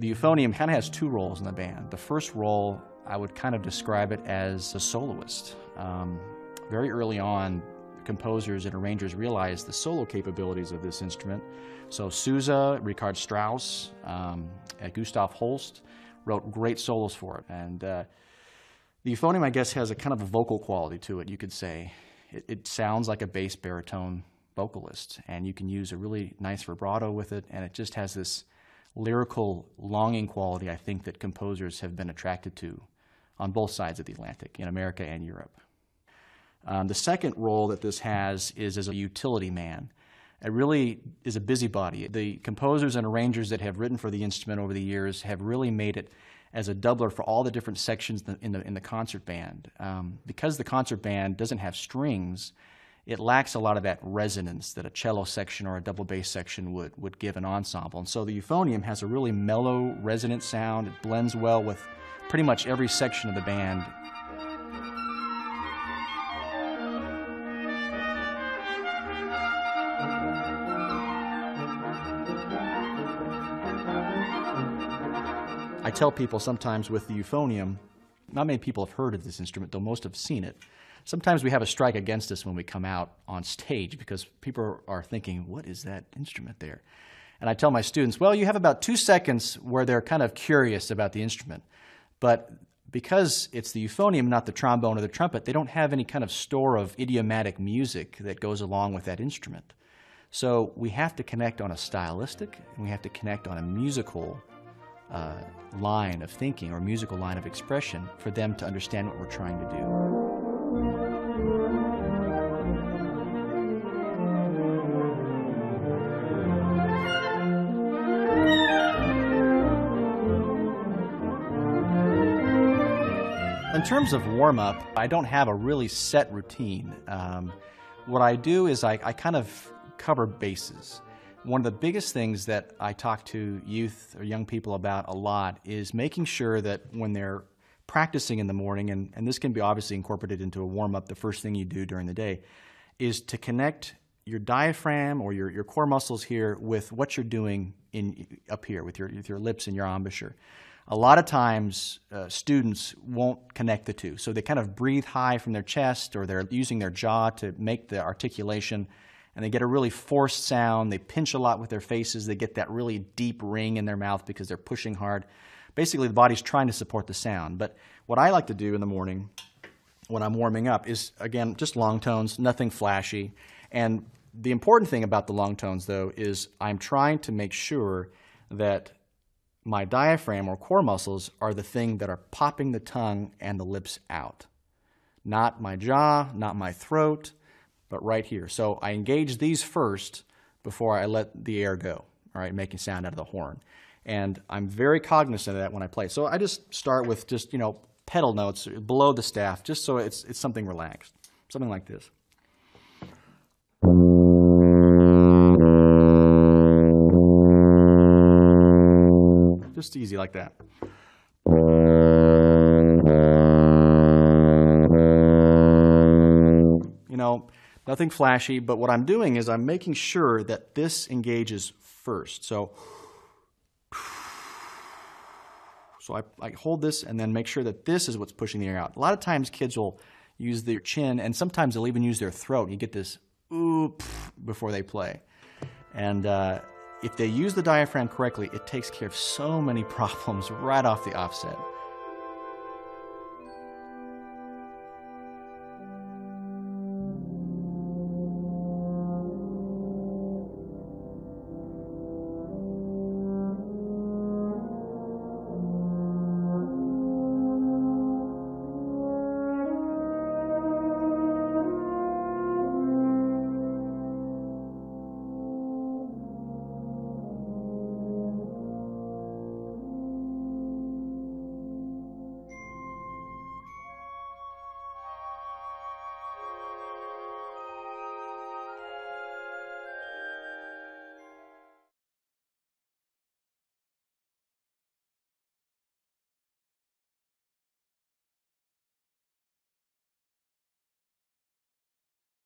The euphonium kind of has two roles in the band. The first role, I would kind of describe it as a soloist. Very early on, composers and arrangers realized the solo capabilities of this instrument. So Sousa, Richard Strauss, Gustav Holst wrote great solos for it. And the euphonium, I guess, has a kind of a vocal quality to it, you could say. It sounds like a bass baritone vocalist, and you can use a really nice vibrato with it, and it just has this lyrical longing quality, I think, that composers have been attracted to on both sides of the Atlantic, in America and Europe. The second role that this has is as a utility man. It really is a busybody. The composers and arrangers that have written for the instrument over the years have really made it as a doubler for all the different sections in the concert band. Because the concert band doesn't have strings, it lacks a lot of that resonance that a cello section or a double bass section would give an ensemble. And so the euphonium has a really mellow, resonant sound. It blends well with pretty much every section of the band. I tell people sometimes with the euphonium, not many people have heard of this instrument, though most have seen it. Sometimes we have a strike against us when we come out on stage because people are thinking, what is that instrument there? And I tell my students, well, you have about 2 seconds where they're kind of curious about the instrument. But because it's the euphonium, not the trombone or the trumpet, they don't have any kind of store of idiomatic music that goes along with that instrument. So we have to connect on a stylistic, and we have to connect on a musical line of thinking or musical line of expression for them to understand what we're trying to do. In terms of warm-up, I don't have a really set routine. What I do is I kind of cover bases. One of the biggest things that I talk to youth or young people about a lot is making sure that when they're practicing in the morning, and this can be obviously incorporated into a warm-up, the first thing you do during the day, is to connect your diaphragm or your core muscles here with what you're doing up here with your lips and your embouchure. A lot of times students won't connect the two, so they kind of breathe high from their chest, or they're using their jaw to make the articulation, and they get a really forced sound. They pinch a lot with their faces. They get that really deep ring in their mouth because they're pushing hard. Basically, the body's trying to support the sound. But what I like to do in the morning when I'm warming up is, again, just long tones, nothing flashy. And the important thing about the long tones, though, is I'm trying to make sure that my diaphragm or core muscles are the thing that are popping the tongue and the lips out. Not my jaw, not my throat, but right here. So I engage these first before I let the air go, all right, making sound out of the horn. And I'm very cognizant of that when I play. So I just start with just, pedal notes below the staff, just so it's something relaxed, something like this. Just easy like that. Nothing flashy, but what I'm doing is I'm making sure that this engages first. So I hold this and then make sure that this is what's pushing the air out. A lot of times kids will use their chin, and sometimes they'll even use their throat. You get this ooh before they play. And if they use the diaphragm correctly, it takes care of so many problems right off the offset.